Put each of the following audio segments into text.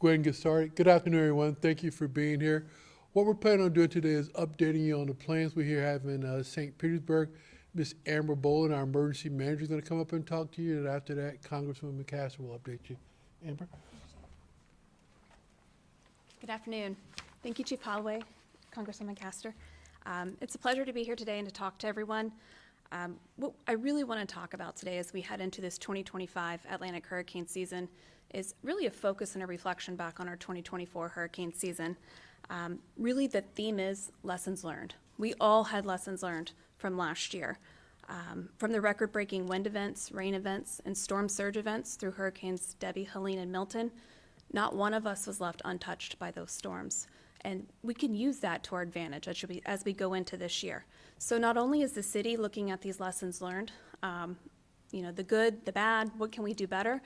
Go ahead and get started. Good afternoon, everyone. Thank you for being here. What we're planning on doing today is updating you on the plans we here have in St. Petersburg. Miss Amber Bolin, our emergency manager, is going to come up and talk to you, and after that, Congresswoman Castor will update you. Amber? Good afternoon. Thank you, Chief Holloway, Congresswoman Castor. It's a pleasure to be here today and to talk to everyone. What I really want to talk about today as we head into this 2025 Atlantic hurricane season is really a focus and a reflection back on our 2024 hurricane season. Really, the theme is lessons learned. We all had lessons learned from last year. From the record-breaking wind events, rain events, and storm surge events through Hurricanes Debbie, Helene, and Milton, not one of us was left untouched by those storms. And we can use that to our advantage as we go into this year. So not only is the city looking at these lessons learned, the good, the bad, what can we do better?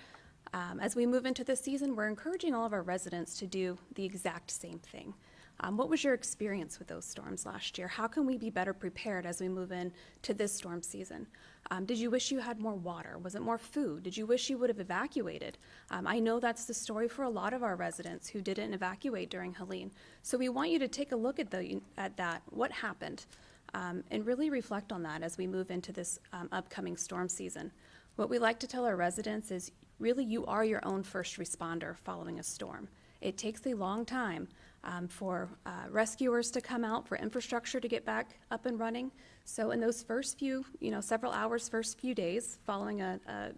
As we move into this season, we're encouraging all of our residents to do the exact same thing. What was your experience with those storms last year? How can we be better prepared as we move into this storm season? Did you wish you had more water? Was it more food? Did you wish you would have evacuated? I know that's the story for a lot of our residents who didn't evacuate during Helene. So we want you to take a look at that, what happened, and really reflect on that as we move into this upcoming storm season. What we like to tell our residents is really you are your own first responder following a storm. It takes a long time for rescuers to come out, for infrastructure to get back up and running. So in those first few, several hours, first few days following a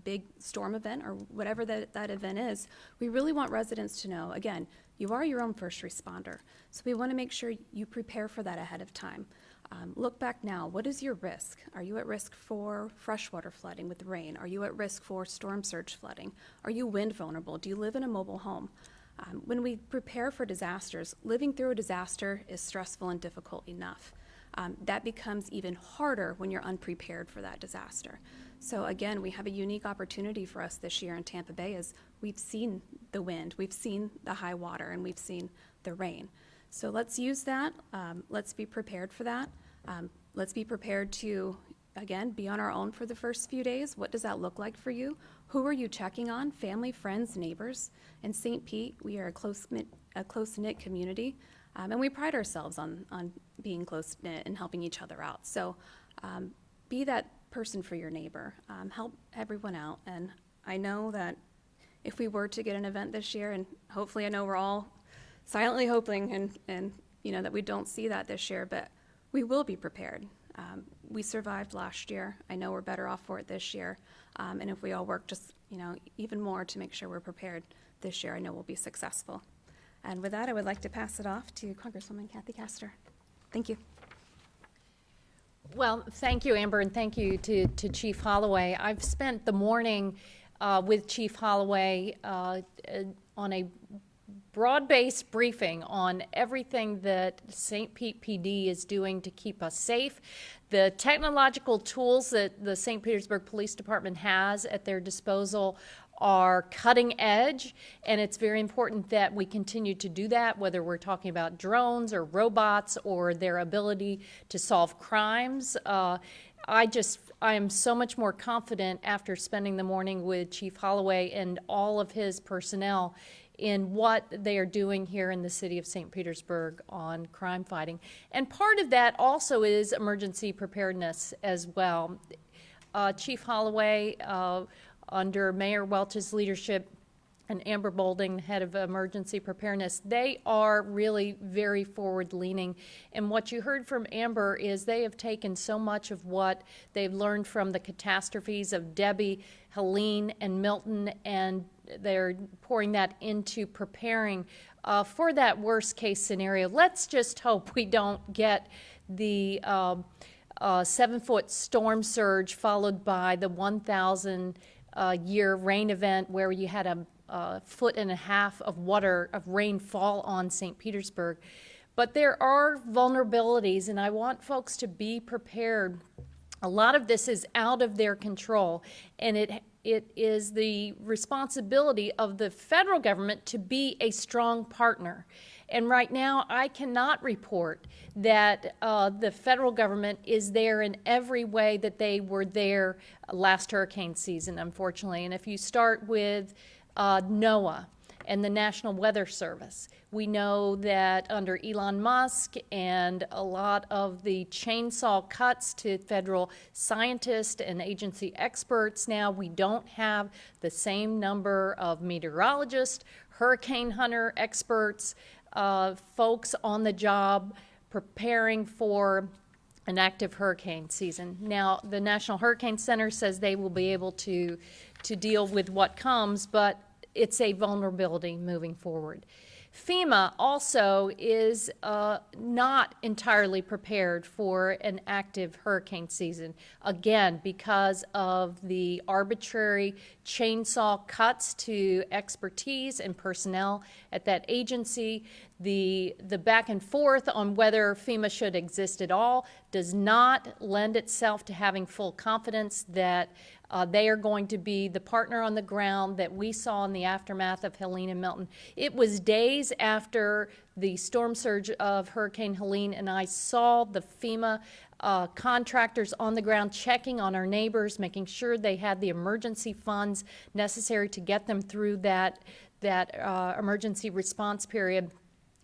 big storm event or whatever that event is, we really want residents to know, again, you are your own first responder. So we want to make sure you prepare for that ahead of time. Look back now. What is your risk? Are you at risk for freshwater flooding with rain? Are you at risk for storm surge flooding? Are you wind vulnerable? Do you live in a mobile home? When we prepare for disasters, living through a disaster is stressful and difficult enough. That becomes even harder when you're unprepared for that disaster. So again, we have a unique opportunity for us this year in Tampa Bay as we've seen the wind, we've seen the high water, and we've seen the rain. So let's use that. Let's be prepared for that. Let's be prepared to, again, be on our own for the first few days. What does that look like for you? Who are you checking on? Family, friends, neighbors. In St. Pete, we are a close-knit community, and we pride ourselves on being close-knit and helping each other out. So be that person for your neighbor. Help everyone out. And I know that if we were to get an event this year, and hopefully I know we're all silently hoping and that we don't see that this year, but we will be prepared. We survived last year. I know we're better off for it this year. And if we all work just, even more to make sure we're prepared this year, I know we'll be successful. And with that, I would like to pass it off to Congresswoman Kathy Castor. Thank you. Well, thank you, Amber, and thank you to Chief Holloway. I've spent the morning with Chief Holloway on a broad-based briefing on everything that St. Pete PD is doing to keep us safe, the technological tools that the St. Petersburg Police Department has at their disposal are cutting edge, and it's very important that we continue to do that, whether we're talking about drones or robots or their ability to solve crimes. I am so much more confident after spending the morning with Chief Holloway and all of his personnel in what they are doing here in the city of St. Petersburg on crime fighting. And part of that also is emergency preparedness as well. Chief Holloway, under Mayor Welch's leadership, and Amber Bolding, head of emergency preparedness, they are really very forward-leaning. And what you heard from Amber is they have taken so much of what they've learned from the catastrophes of Debbie, Helene, and Milton, and they're pouring that into preparing for that worst-case scenario. Let's just hope we don't get the 7-foot storm surge followed by the 1,000-year rain event where you had a 1.5 foot of rain fall on St. Petersburg. But there are vulnerabilities, and I want folks to be prepared. A lot of this is out of their control, and it is the responsibility of the federal government to be a strong partner. And right now, I cannot report that the federal government is there in every way that they were there last hurricane season, unfortunately. And if you start with NOAA and the National Weather Service. We know that under Elon Musk and a lot of the chainsaw cuts to federal scientists and agency experts now, we don't have the same number of meteorologists, hurricane hunter experts, folks on the job preparing for an active hurricane season. Now, the National Hurricane Center says they will be able to deal with what comes, but it's a vulnerability moving forward. FEMA also is not entirely prepared for an active hurricane season, again, because of the arbitrary chainsaw cuts to expertise and personnel at that agency. The back and forth on whether FEMA should exist at all does not lend itself to having full confidence that they are going to be the partner on the ground that we saw in the aftermath of Helene and Milton. It was days after the storm surge of Hurricane Helene, and I saw the FEMA contractors on the ground checking on our neighbors, making sure they had the emergency funds necessary to get them through that emergency response period.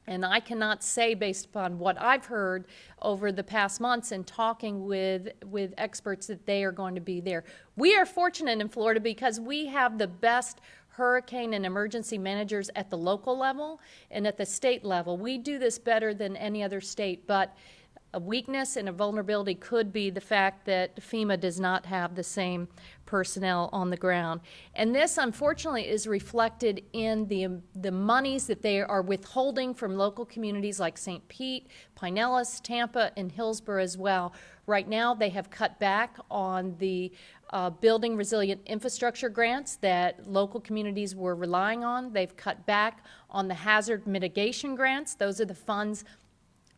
And I cannot say, based upon what I've heard over the past months and talking with experts, that they are going to be there. We are fortunate in Florida because we have the best hurricane and emergency managers at the local level and at the state level. We do this better than any other state, but a weakness and a vulnerability could be the fact that FEMA does not have the same personnel on the ground. And this, unfortunately, is reflected in the monies that they are withholding from local communities like St. Pete, Pinellas, Tampa, and Hillsborough as well. Right now, they have cut back on the building resilient infrastructure grants that local communities were relying on. They've cut back on the hazard mitigation grants. Those are the funds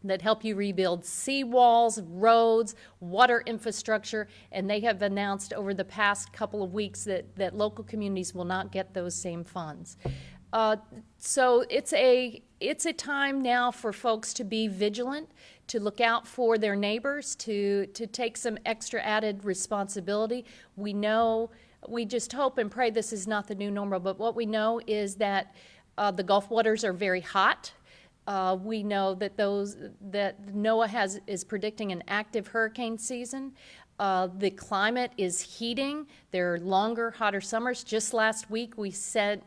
that help you rebuild seawalls, roads, water infrastructure, and they have announced over the past couple of weeks that local communities will not get those same funds. So it's a time now for folks to be vigilant, to look out for their neighbors, to take some extra added responsibility. We know, we just hope and pray this is not the new normal, but what we know is that the Gulf waters are very hot. We know that NOAA is predicting an active hurricane season. The climate is heating. There are longer, hotter summers. Just last week, we set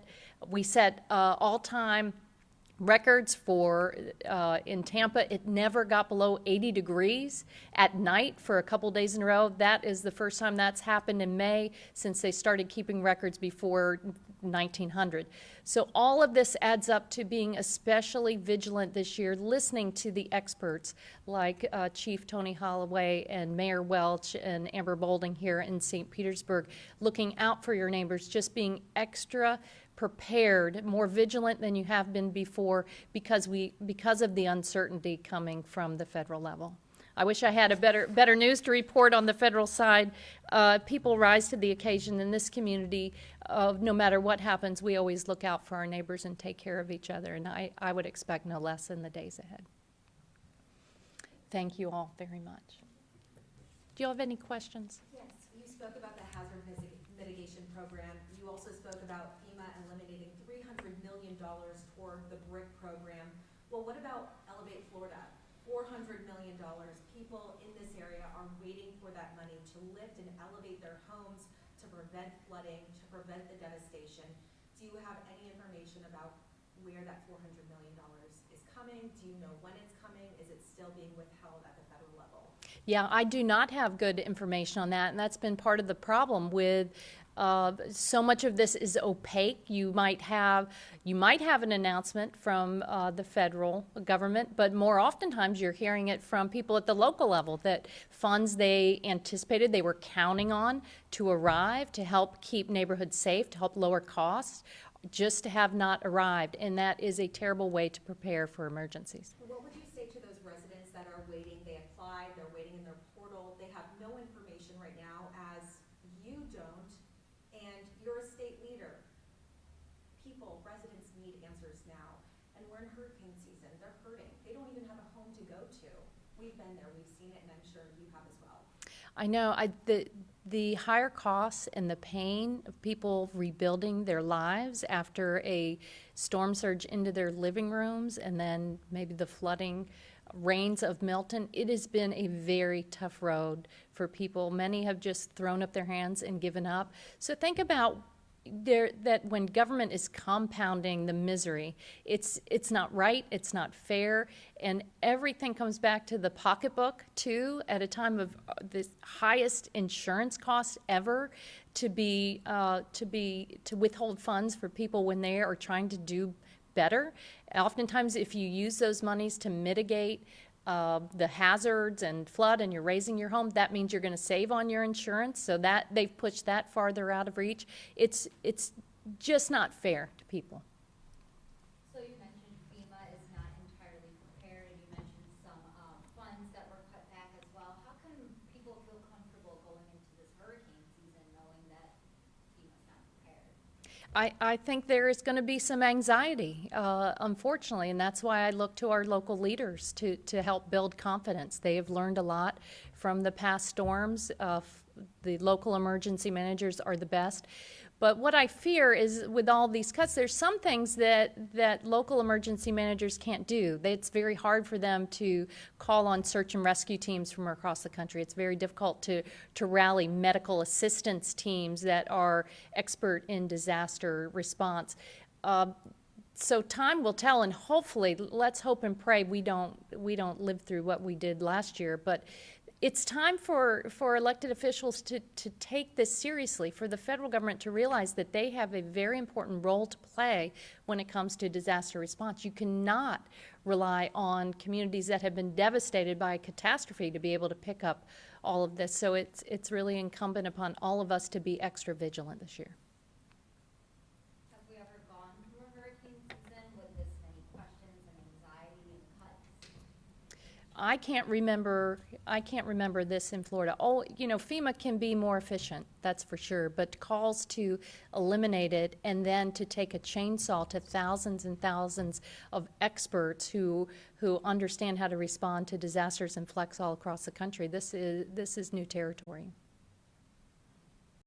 all-time records for in Tampa. It never got below 80 degrees at night for a couple days in a row. That is the first time that's happened in May since they started keeping records before 1900. So all of this adds up to being especially vigilant this year, listening to the experts like Chief Tony Holloway and Mayor Welch and Amber Boulding here in St. Petersburg, looking out for your neighbors, just being extra prepared, more vigilant than you have been before because of the uncertainty coming from the federal level. I wish I had a better news to report on the federal side. People rise to the occasion in this community. No matter what happens, we always look out for our neighbors and take care of each other, and I would expect no less in the days ahead. Thank you all very much. Do you have any questions? Yes, you spoke about the hazard mitigation program. You also spoke about FEMA eliminating $300 million toward the BRIC program. Well, what about Elevate Florida? $400 million. People in this area are waiting for that money to lift and elevate their homes, to prevent flooding, to prevent the devastation. Do you have any information about where that $400 million is coming? Do you know when it's coming? Is it still being withheld at the federal level? Yeah, I do not have good information on that, and that's been part of the problem with so much of this is opaque. You might have an announcement from the federal government, but more oftentimes you're hearing it from people at the local level that funds they anticipated, they were counting on to arrive to help keep neighborhoods safe, to help lower costs, just to have not arrived, and that is a terrible way to prepare for emergencies. What would you say to those residents that are waiting? They applied, they're waiting in their portal, they have no information right now, as you don't, and you're a state leader. Residents need answers now, and we're in hurricane season. They're hurting. They don't even have a home to go to. We've been there, we've seen it, and I'm sure you have as well. I know. the higher costs and the pain of people rebuilding their lives after a storm surge into their living rooms and then maybe the flooding rains of Milton, it has been a very tough road for people. Many have just thrown up their hands and given up. So think about that when government is compounding the misery, it's not right, it's not fair, and everything comes back to the pocketbook too. At a time of the highest insurance costs ever, to withhold funds for people when they are trying to do better. Oftentimes, if you use those monies to mitigate the hazards and flood and you're raising your home, that means you're going to save on your insurance, so that they've pushed that farther out of reach. It's just not fair to people. So you mentioned FEMA is not entirely prepared, and you mentioned some funds that were cut back as well. How can people feel comfortable going into this hurricane season knowing that FEMA's not prepared? I think there is going to be some anxiety, unfortunately, and that's why I look to our local leaders to help build confidence. They have learned a lot from the past storms. The local emergency managers are the best. But what I fear is with all these cuts, there's some things that local emergency managers can't do. It's very hard for them to call on search and rescue teams from across the country. It's very difficult to rally medical assistance teams that are expert in disaster response. So time will tell, and hopefully, let's hope and pray we don't live through what we did last year. But it's time for elected officials to take this seriously, for the federal government to realize that they have a very important role to play when it comes to disaster response. You cannot rely on communities that have been devastated by a catastrophe to be able to pick up all of this. So it's really incumbent upon all of us to be extra vigilant this year. Have we ever gone through a hurricane season with this many questions and anxiety and cuts? I can't remember this in Florida. Oh, FEMA can be more efficient, that's for sure, but calls to eliminate it and then to take a chainsaw to thousands and thousands of experts who understand how to respond to disasters and flex all across the country, this is new territory.